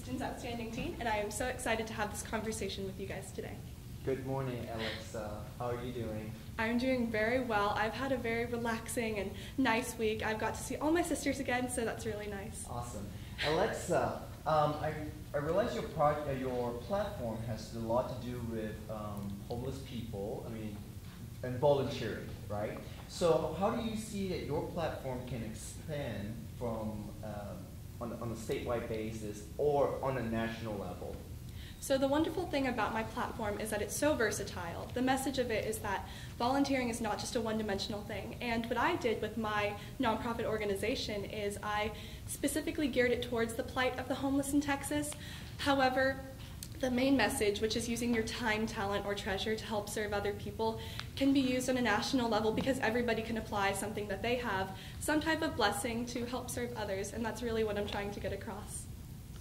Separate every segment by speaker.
Speaker 1: Houston's Outstanding Teen, and I am so excited to have this conversation with you guys today.
Speaker 2: Good morning, Alexa. How are you doing?
Speaker 1: I'm doing very well. I've had a very relaxing and nice week. I've got to see all my sisters again, so that's really nice.
Speaker 2: Awesome. Alexa, I realize your platform has a lot to do with homeless people, and volunteering, right? So how do you see that your platform can expand from on a statewide basis or on a national level?
Speaker 1: So the wonderful thing about my platform is that it's so versatile. The message of it is that volunteering is not just a one-dimensional thing. And what I did with my nonprofit organization is I specifically geared it towards the plight of the homeless in Texas. However, the main message, which is using your time, talent, or treasure to help serve other people, can be used on a national level because everybody can apply something that they have, some type of blessing to help serve others, and that's really what I'm trying to get across.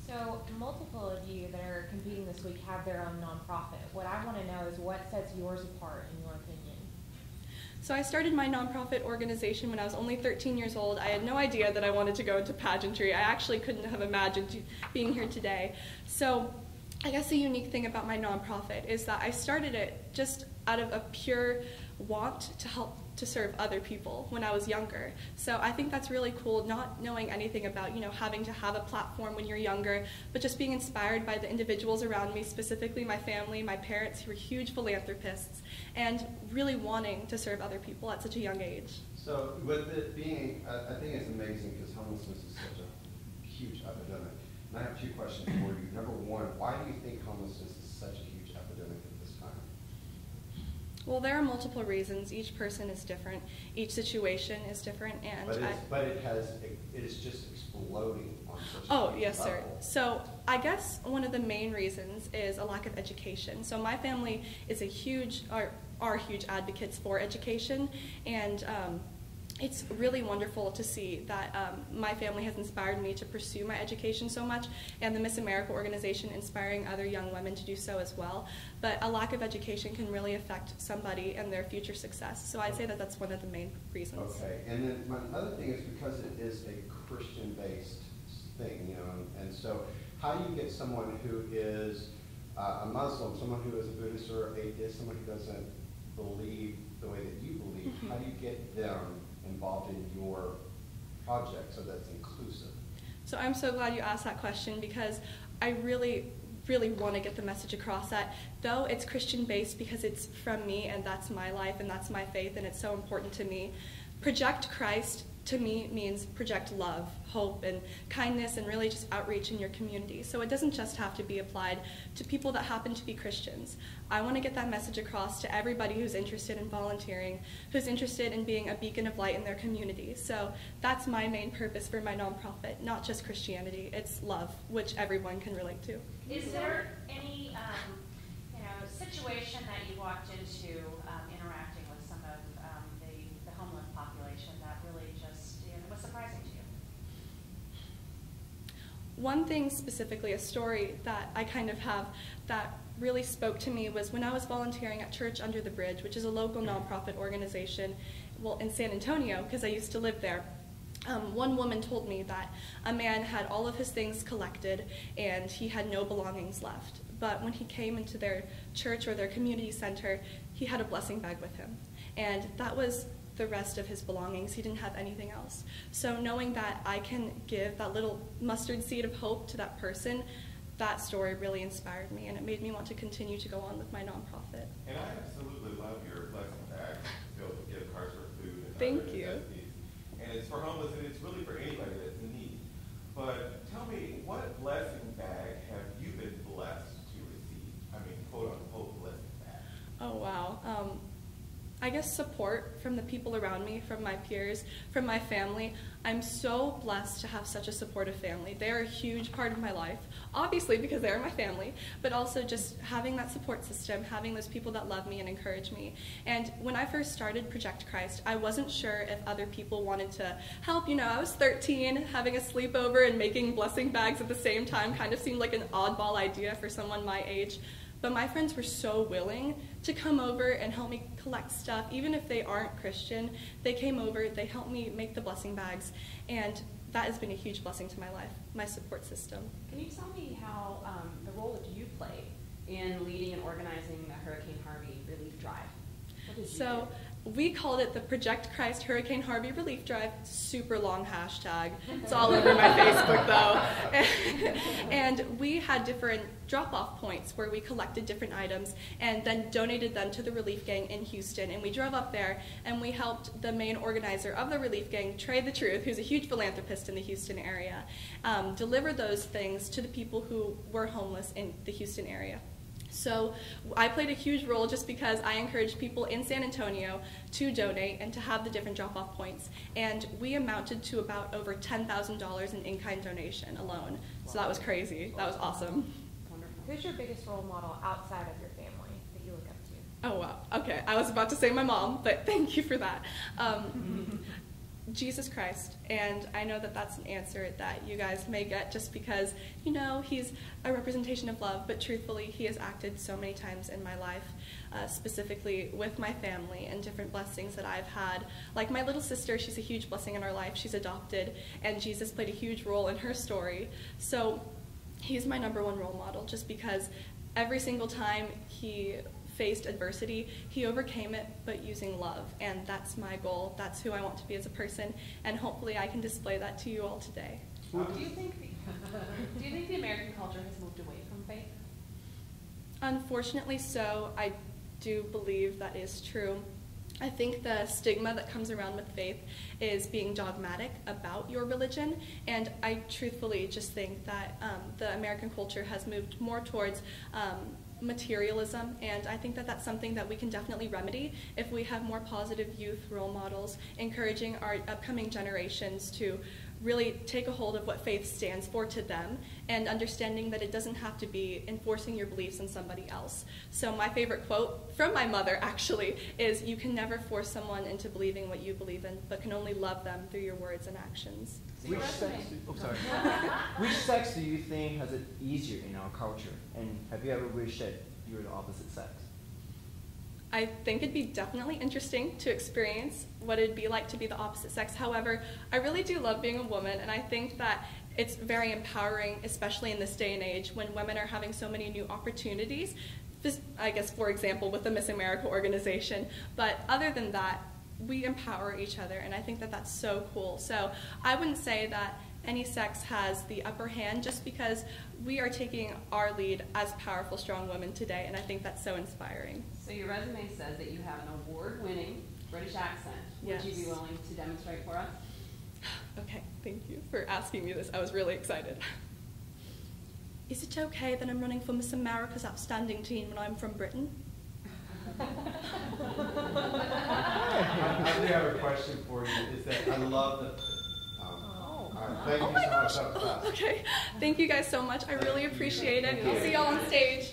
Speaker 3: So multiple of you that are competing this week have their own nonprofit. What I want to know is what sets yours apart in your opinion?
Speaker 1: So I started my nonprofit organization when I was only 13 years old. I had no idea that I wanted to go into pageantry. I actually couldn't have imagined being here today. So I guess the unique thing about my nonprofit is that I started it just out of a pure want to help to serve other people when I was younger. So I think that's really cool, not knowing anything about, having to have a platform when you're younger, but just being inspired by the individuals around me, specifically my family, my parents, who were huge philanthropists, and really wanting to serve other people at such a young age.
Speaker 4: So with it being, I think it's amazing because homelessness is such a huge epidemic. And I have two questions for you. Number one, why do you think homelessness is such a huge epidemic at this time?
Speaker 1: Well, there are multiple reasons. Each person is different. Each situation is different, and
Speaker 4: but it is just exploding on such a
Speaker 1: yes,
Speaker 4: level.
Speaker 1: sir. So I guess one of the main reasons is a lack of education. So my family is are huge advocates for education, and it's really wonderful to see that my family has inspired me to pursue my education so much, and the Miss America organization inspiring other young women to do so as well. But a lack of education can really affect somebody and their future success. So I'd say that that's one of the main reasons.
Speaker 4: Okay, and then my other thing is because it is a Christian-based thing, and so how do you get someone who is a Muslim, someone who is a Buddhist or atheist, someone who doesn't believe the way that you believe, how do you get them involved in your project so that's inclusive?
Speaker 1: So I'm so glad you asked that question because I really want to get the message across that though it's Christian-based because it's from me and that's my life and that's my faith and it's so important to me, Project Christ to me means project love, hope, and kindness, and really just outreach in your community. So it doesn't just have to be applied to people that happen to be Christians. I want to get that message across to everybody who's interested in volunteering, who's interested in being a beacon of light in their community. So that's my main purpose for my nonprofit, not just Christianity, it's love, which everyone can relate to.
Speaker 5: Is there any situation that you walked into interacting with some of the homeless population that really just was surprising to you?
Speaker 1: One thing specifically, a story that I kind of have that really spoke to me was when I was volunteering at Church Under the Bridge, which is a local nonprofit organization, in San Antonio, because I used to live there. One woman told me that a man had all of his things collected and he had no belongings left. But when he came into their church or their community center, he had a blessing bag with him. And that was the rest of his belongings. He didn't have anything else. So knowing that I can give that little mustard seed of hope to that person, that story really inspired me, and it made me want to continue to go on with my nonprofit.
Speaker 6: And I absolutely love your blessing bag filled with gift cards for food and
Speaker 1: Thank
Speaker 6: other
Speaker 1: you.
Speaker 6: necessities. And it's for homeless, and it's really for anybody that's in need. But tell me, what blessing bag have you been blessed to receive? I mean, quote unquote blessing bag.
Speaker 1: Oh, wow. I guess support from the people around me, from my peers, from my family. I'm so blessed to have such a supportive family. They are a huge part of my life, obviously because they're my family, but also just having that support system, having those people that love me and encourage me. And when I first started Project Christ, I wasn't sure if other people wanted to help. I was 13, having a sleepover and making blessing bags at the same time kind of seemed like an oddball idea for someone my age. but my friends were so willing to come over and help me collect stuff. Even if they aren't Christian, they came over, they helped me make the blessing bags, and that has been a huge blessing to my life, my support system.
Speaker 7: Can you tell me how the role that you played in leading and organizing the Hurricane Harvey relief drive? What did you do?
Speaker 1: We called it the Project Christ Hurricane Harvey Relief Drive. Super long hashtag. It's all over my Facebook though. And we had different drop-off points where we collected different items and then donated them to the relief gang in Houston. And we drove up there and we helped the main organizer of the relief gang, Trey the Truth, who's a huge philanthropist in the Houston area, deliver those things to the people who were homeless in the Houston area. So I played a huge role just because I encouraged people in San Antonio to donate and to have the different drop-off points. And we amounted to about over $10,000 in in-kind donation alone. So that was crazy. That was awesome.
Speaker 7: Wonderful.
Speaker 3: Who's your biggest role model outside of your family that you look up to?
Speaker 1: Oh, wow. Okay, I was about to say my mom, but thank you for that. Jesus Christ, and I know that that's an answer that you guys may get just because, you know, he's a representation of love, but truthfully, he has acted so many times in my life, specifically with my family and different blessings that I've had. Like my little sister, she's a huge blessing in our life. She's adopted, and Jesus played a huge role in her story. So he's my #1 role model just because every single time he faced adversity, he overcame it, but using love, and that's my goal. That's who I want to be as a person, and hopefully I can display that to you all today.
Speaker 7: Do you think the American culture has moved away from faith?
Speaker 1: Unfortunately so. I do believe that is true. I think the stigma that comes around with faith is being dogmatic about your religion, and I truthfully just think that the American culture has moved more towards materialism, and I think that that's something that we can definitely remedy if we have more positive youth role models, encouraging our upcoming generations to really take a hold of what faith stands for to them, and understanding that it doesn't have to be enforcing your beliefs on somebody else. So my favorite quote from my mother actually is, "You can never force someone into believing what you believe in, but can only love them through your words and actions."
Speaker 2: Which sex do you think has it easier in our culture? And have you ever wished that you were the opposite sex?
Speaker 1: I think it'd be definitely interesting to experience what it'd be like to be the opposite sex. However, I really do love being a woman, and I think that it's very empowering, especially in this day and age when women are having so many new opportunities. This, I guess, for example, with the Miss America organization. But other than that, we empower each other, and I think that that's so cool. So I wouldn't say that any sex has the upper hand just because we are taking our lead as powerful, strong women today, and I think that's so inspiring.
Speaker 7: So your resume says that you have an award-winning British accent.
Speaker 1: Yes.
Speaker 7: Would you be willing to demonstrate for us?
Speaker 1: Okay, thank you for asking me this. I was really excited. Is it okay that I'm running for Miss America's Outstanding Teen when I'm from Britain?
Speaker 4: I do have a question for you. Is that I love the. All right, thank you so much.
Speaker 1: Okay, thank you guys so much. I really appreciate it. I'll see y'all on stage.